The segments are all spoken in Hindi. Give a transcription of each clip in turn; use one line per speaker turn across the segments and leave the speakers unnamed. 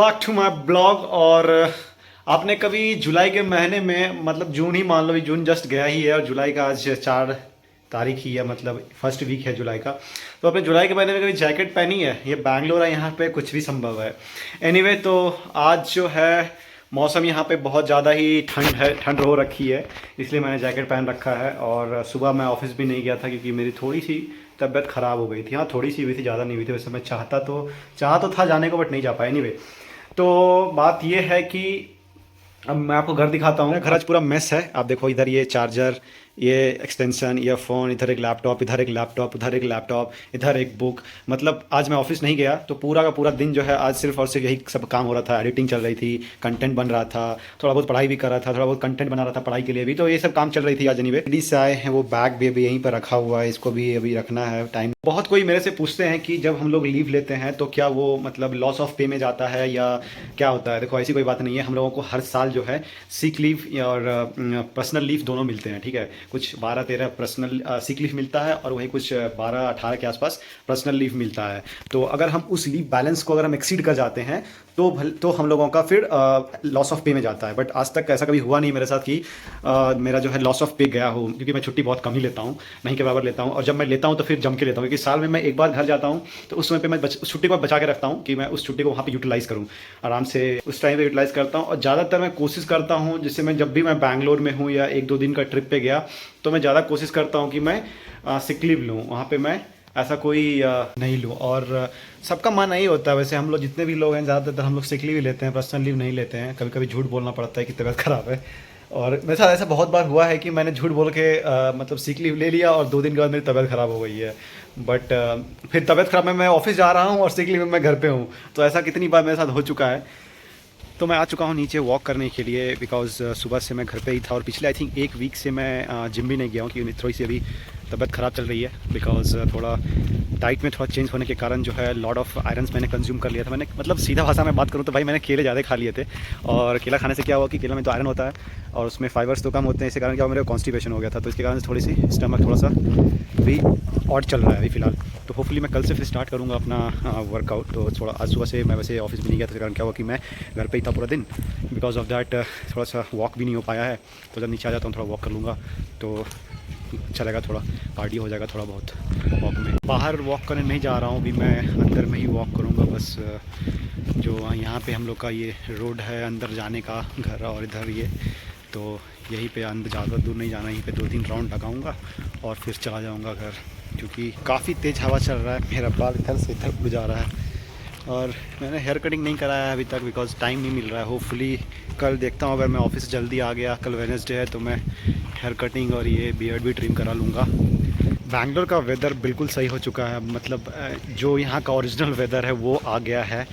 Back to my blog. और आपने कभी जुलाई के महीने में मतलब जून ही मान लो, जून जस्ट गया ही है और जुलाई का आज 4 तारीख ही है, मतलब फर्स्ट वीक है जुलाई का। तो आपने जुलाई के महीने में कभी जैकेट पहनी है? ये बैंगलोर है, यहाँ पे कुछ भी संभव है। एनीवे तो आज जो है मौसम यहाँ पे बहुत ज़्यादा ही ठंड है, ठंड हो रखी है, इसलिए मैंने जैकेट पहन रखा है। और सुबह मैं ऑफिस भी नहीं गया था क्योंकि मेरी थोड़ी सी तबीयत ख़राब हो गई थी। हाँ, थोड़ी सी हुई थी, ज़्यादा नहीं हुई थी। वैसे मैं चाह तो था जाने को, बट नहीं जा पाया। एनीवे तो बात ये है कि अब मैं आपको घर दिखाता हूँ। घर आज पूरा मेस है। आप देखो, इधर ये चार्जर, ये एक्सटेंशन, ईयरफोन, इधर एक लैपटॉप, इधर एक लैपटॉप, उधर एक लैपटॉप, इधर एक बुक। मतलब आज मैं ऑफिस नहीं गया तो पूरा का पूरा दिन जो है आज सिर्फ और सिर्फ यही सब काम हो रहा था। एडिटिंग चल रही थी, कंटेंट बन रहा था, थोड़ा बहुत पढ़ाई भी कर रहा था, थोड़ा बहुत कंटेंट बना रहा था पढ़ाई के लिए भी। तो ये सब काम चल रही थी आज। एनीवे दिल्ली से आए हैं, वो बैग भी अभी यहीं पर रखा हुआ है, इसको भी अभी रखना है टाइम। बहुत कोई मेरे से पूछते हैं कि जब हम लोग लीव लेते हैं तो क्या वो मतलब लॉस ऑफ पे में जाता है या क्या होता है। देखो, ऐसी कोई बात नहीं है। हम लोगों को हर साल जो है सीक लीव और पर्सनल लीव दोनों मिलते हैं, ठीक है। कुछ 12-13 पर्सनल सीक लीव मिलता है और वही कुछ 12-18 के आसपास पर्सनल लीव मिलता है। तो अगर हम उस लीव बैलेंस को अगर हम एक्सीड कर जाते हैं तो हम लोगों का फिर लॉस ऑफ पे में जाता है। बट आज तक ऐसा कभी हुआ नहीं मेरे साथ कि मेरा जो है लॉस ऑफ पे गया हो, क्योंकि मैं छुट्टी बहुत कम ही लेता हूँ, नहीं के बराबर लेता हूँ। और जब मैं लेता हूँ तो फिर जम के लेता हूँ, क्योंकि साल में मैं एक बार घर जाता हूँ तो उस समय पे मैं उस छुट्टी को बचा के रखता हूँ कि मैं उस छुट्टी को वहाँ पे यूटिलाइज़ करूँ, आराम से उस टाइम पे यूटिलाइज़ करता हूँ। और ज़्यादातर मैं कोशिश करता हूँ, जैसे मैं जब भी मैं बैंगलोर में हूँ या 1-2 दिन का ट्रिप पे गया तो मैं ज़्यादा कोशिश करता हूँ कि मैं सिक लीव लूँ। वहाँ पे मैं ऐसा कोई नहीं लूँ। और सबका मन नहीं होता है। वैसे हम लोग जितने भी लोग हैं ज़्यादातर हम लोग सिक लीव ही लेते हैं, पर्सनल लीव नहीं लेते हैं। कभी कभी झूठ बोलना पड़ता है कि तबीयत ख़राब है। और मेरे साथ ऐसा बहुत बार हुआ है कि मैंने झूठ बोल के मतलब सिक लीव ले लिया और 2 दिन के बाद मेरी तबीयत ख़राब हो गई है। बट फिर तबीयत ख़राब में मैं ऑफिस जा रहा हूँ और सिक लीव में मैं घर पे हूँ। तो ऐसा कितनी बार मेरे साथ हो चुका है। तो मैं आ चुका हूँ नीचे वॉक करने के लिए, बिकॉज़ सुबह से मैं घर पे ही था और पिछले आई थिंक 1 वीक से मैं जिम भी नहीं गया हूँ, क्योंकि थोड़ी सी अभी तबीयत ख़राब चल रही है। बिकॉज़ थोड़ा डाइट में थोड़ा चेंज होने के कारण जो है लॉट ऑफ आयरन्स मैंने कंज्यूम कर लिया था। मैंने मतलब सीधा भाषा में बात करूँ तो भाई मैंने केले ज़्यादा खा लिए थे। और केला खाने से क्या हुआ कि केला में तो आयरन होता है और उसमें फाइबर्स तो कम होते हैं, इसके कारण क्या हुआ, मेरे कॉन्स्टिपेशन हो गया था। तो इसके कारण से थोड़ी सी स्टमक थोड़ा सा अभी ऑड चल रहा है अभी फ़िलहाल। तो होपफुली मैं कल से फिर स्टार्ट करूँगा अपना वर्कआउट। तो थोड़ा आज सुबह से मैं वैसे ऑफिस भी नहीं गया था, इसके कारण क्या हुआ कि मैं घर पे ही था पूरा दिन। बिकॉज ऑफ दैट थोड़ा सा वॉक भी नहीं हो पाया है। तो जब नीचे आ जाता हूँ थोड़ा वॉक कर लूँगा तो अच्छा लगेगा, थोड़ा कार्डियो हो जाएगा थोड़ा बहुत वॉक में। बाहर वॉक करने नहीं जा रहा हूँ अभी, मैं अंदर में ही वॉक करूँगा बस। जो यहाँ पे हम लोग का ये रोड है अंदर जाने का घर, और इधर ये तो यहीं पे अंदर ज़्यादा दूर नहीं जाना, यहीं पे 2-3 राउंड लगाऊंगा और फिर चला जाऊंगा घर। क्योंकि काफ़ी तेज़ हवा चल रहा है, मेरा बाल इधर से इधर उड़ जा रहा है। और मैंने हेयर कटिंग नहीं कराया है अभी तक, बिकॉज टाइम नहीं मिल रहा है। होपफुली कल देखता हूँ, अगर मैं ऑफिस जल्दी आ गया, कल वेडनेसडे है, तो मैं हेयर कटिंग और ये बियर्ड भी ट्रिम करा लूँगा। बैंगलोर का वेदर बिल्कुल सही हो चुका है। मतलब जो यहाँ का ओरिजिनल वेदर है वो आ गया है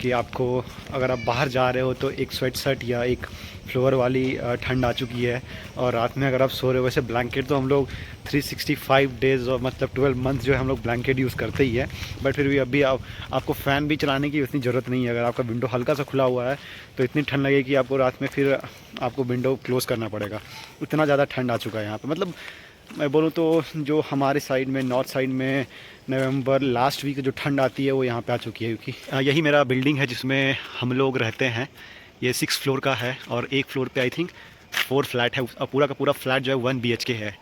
कि आपको अगर आप बाहर जा रहे हो तो एक स्वेट शर्ट या एक फ्लोर वाली ठंड आ चुकी है। और रात में अगर आप सो रहे हो, वैसे ब्लैंकेट तो हम लोग 365 डेज़ और मतलब 12 मंथ जो है हम लोग ब्लैंकेट यूज़ करते ही है। बट फिर भी अभी आपको फ़ैन भी चलाने की उतनी ज़रूरत नहीं है। अगर आपका विंडो हल्का सा खुला हुआ है तो इतनी ठंड लगेगी कि आपको रात में फिर आपको विंडो क्लोज़ करना पड़ेगा। इतना ज़्यादा ठंड आ चुका है यहाँ पर। मतलब मैं बोलूँ तो जो हमारे साइड में, नॉर्थ साइड में नवंबर लास्ट वीक जो ठंड आती है वो यहाँ पे आ चुकी है। क्योंकि यही मेरा बिल्डिंग है जिसमें हम लोग रहते हैं। ये 6 फ्लोर का है और एक फ्लोर पे आई थिंक 4 फ्लैट है। पूरा का पूरा फ्लैट जो है 1 BHK है।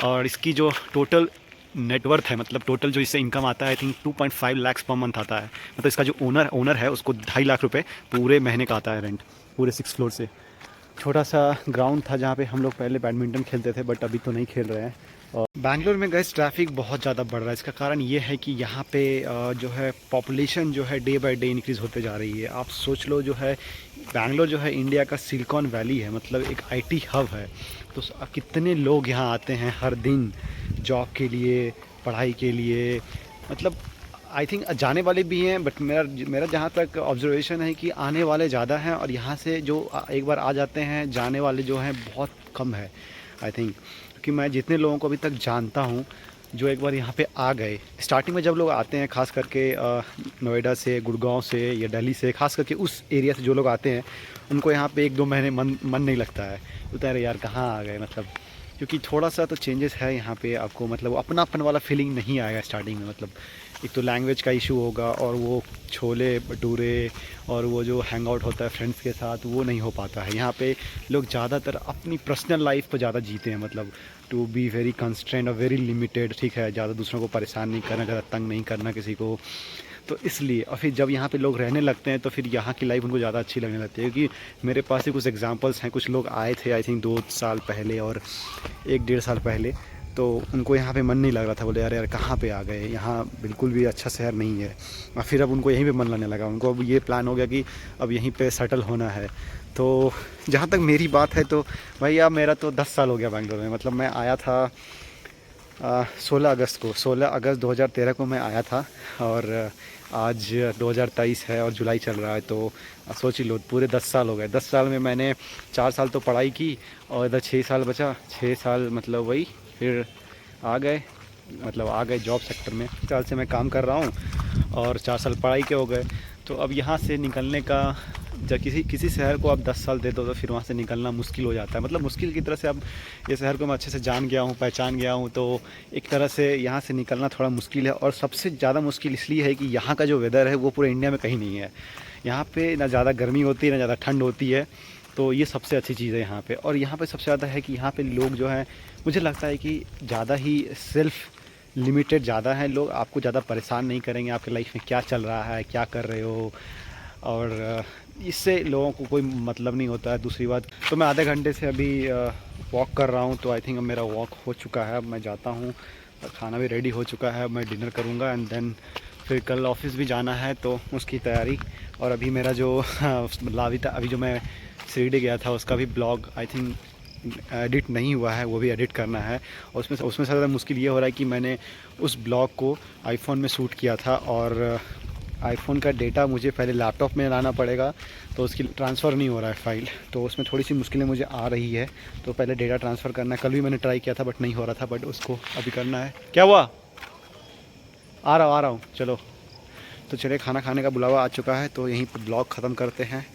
और इसकी जो टोटल नेटवर्थ है, मतलब टोटल जो इससे इनकम आता है, I think 2.5 lakh per month आता है। मतलब इसका जो ओनर है उसको 2.5 लाख रुपये पूरे महीने का आता है रेंट, पूरे 6 फ्लोर से। छोटा सा ग्राउंड था जहाँ पे हम लोग पहले बैडमिंटन खेलते थे, बट अभी तो नहीं खेल रहे हैं। और बैंगलोर में गैस ट्रैफिक बहुत ज़्यादा बढ़ रहा है। इसका कारण ये है कि यहाँ पे जो है पॉपुलेशन जो है डे बाय डे इंक्रीज़ होते जा रही है। आप सोच लो, जो है बैंगलोर जो है इंडिया का सिलिकॉन वैली है, मतलब एक IT हब है। तो कितने लोग यहाँ आते हैं हर दिन जॉब के लिए, पढ़ाई के लिए। मतलब आई थिंक जाने वाले भी हैं, बट मेरा जहाँ तक ऑब्जर्वेशन है कि आने वाले ज़्यादा हैं और यहाँ से जो एक बार आ जाते हैं, जाने वाले जो हैं बहुत कम है आई थिंक। क्योंकि मैं जितने लोगों को अभी तक जानता हूँ जो एक बार यहाँ पे आ गए, स्टार्टिंग में जब लोग आते हैं, ख़ास करके नोएडा से, गुड़गांव से या दिल्ली से, ख़ास करके उस एरिया से जो लोग आते हैं, उनको यहाँ पे 1-2 महीने मन नहीं लगता है। बोलते हैं अरे यार कहाँ आ गए, मतलब क्योंकि थोड़ा सा तो चेंजेस है यहाँ पे। आपको मतलब अपनापन वाला फीलिंग नहीं आएगा स्टार्टिंग में। मतलब एक तो लैंग्वेज का इशू होगा, और वो छोले भटूरे और वो जो हैंग आउट होता है फ्रेंड्स के साथ वो नहीं हो पाता है। यहाँ पे लोग ज़्यादातर अपनी पर्सनल लाइफ को ज़्यादा जीते हैं, मतलब टू बी वेरी कंस्ट्रेंट और वेरी लिमिटेड, ठीक है, ज़्यादा दूसरों को परेशान नहीं करना, ज़्यादा तंग नहीं करना किसी को। तो इसलिए, और फिर जब यहाँ पे लोग रहने लगते हैं तो फिर यहाँ की लाइफ उनको ज़्यादा अच्छी लगने लगती है। क्योंकि मेरे पास ही कुछ एग्जांपल्स हैं, कुछ लोग आए थे आई थिंक 2 साल पहले और 1 डेढ़ साल पहले, तो उनको यहाँ पे मन नहीं लग रहा था, बोले यार यार कहाँ पे आ गए, यहाँ बिल्कुल भी अच्छा शहर नहीं है। और फिर अब उनको यहीं पे मन लगने लगा, उनको अब ये प्लान हो गया कि अब यहीं पे सेटल होना है। तो जहाँ तक मेरी बात है तो भैया मेरा तो 10 साल हो गया बैंगलोर में। मतलब मैं आया था 16 अगस्त 2013 को मैं आया था, और आज 2023 है और जुलाई चल रहा है। तो सोच ही लो पूरे 10 साल हो गए। 10 साल में मैंने 4 साल तो पढ़ाई की और इधर 6 साल बचा। 6 साल मतलब वही फिर आ गए, मतलब आ गए जॉब सेक्टर में। 4 साल से मैं काम कर रहा हूँ और 4 साल पढ़ाई के हो गए। तो अब यहाँ से निकलने का, जब किसी शहर को आप 10 साल दे दो तो फिर वहाँ से निकलना मुश्किल हो जाता है। मतलब मुश्किल की तरह से, अब ये शहर को मैं अच्छे से जान गया हूँ, पहचान गया हूँ, तो एक तरह से यहाँ से निकलना थोड़ा मुश्किल है। और सबसे ज़्यादा मुश्किल इसलिए है कि यहाँ का जो वेदर है वो पूरे इंडिया में कहीं नहीं है। यहाँ पे ना ज़्यादा गर्मी होती है ना ज़्यादा ठंड होती है, तो ये सबसे अच्छी चीज़ है यहाँ पे। और यहाँ पे सबसे ज़्यादा है कि यहाँ पे लोग जो हैं, मुझे लगता है कि ज़्यादा ही सेल्फ़ लिमिटेड ज़्यादा हैं लोग। आपको ज़्यादा परेशान नहीं करेंगे आपके लाइफ में क्या चल रहा है, क्या कर रहे हो, और इससे लोगों को कोई मतलब नहीं होता है। दूसरी बात, तो मैं आधे घंटे से अभी वॉक कर रहा हूँ, तो आई थिंक अब मेरा वॉक हो चुका है। अब मैं जाता हूँ, खाना भी रेडी हो चुका है, मैं डिनर करूँगा एंड देन फिर कल ऑफिस भी जाना है तो उसकी तैयारी। और अभी मेरा जो अभी जो मैं शिरडी गया था उसका भी ब्लॉग आई थिंक एडिट नहीं हुआ है, वो भी एडिट करना है। और उसमें ज़्यादा मुश्किल ये हो रहा है कि मैंने उस ब्लॉग को आईफोन में शूट किया था, और आईफोन का डेटा मुझे पहले लैपटॉप में लाना पड़ेगा, तो उसकी ट्रांसफ़र नहीं हो रहा है फ़ाइल, तो उसमें थोड़ी सी मुश्किलें मुझे आ रही है। तो पहले डेटा ट्रांसफ़र करना है। कल भी मैंने ट्राई किया था बट नहीं हो रहा था, बट उसको अभी करना है। क्या हुआ? आ रहा हूँ चलो। तो चलिए, खाना खाने का बुलावा आ चुका है, तो यहीं पर ब्लॉग ख़त्म करते हैं।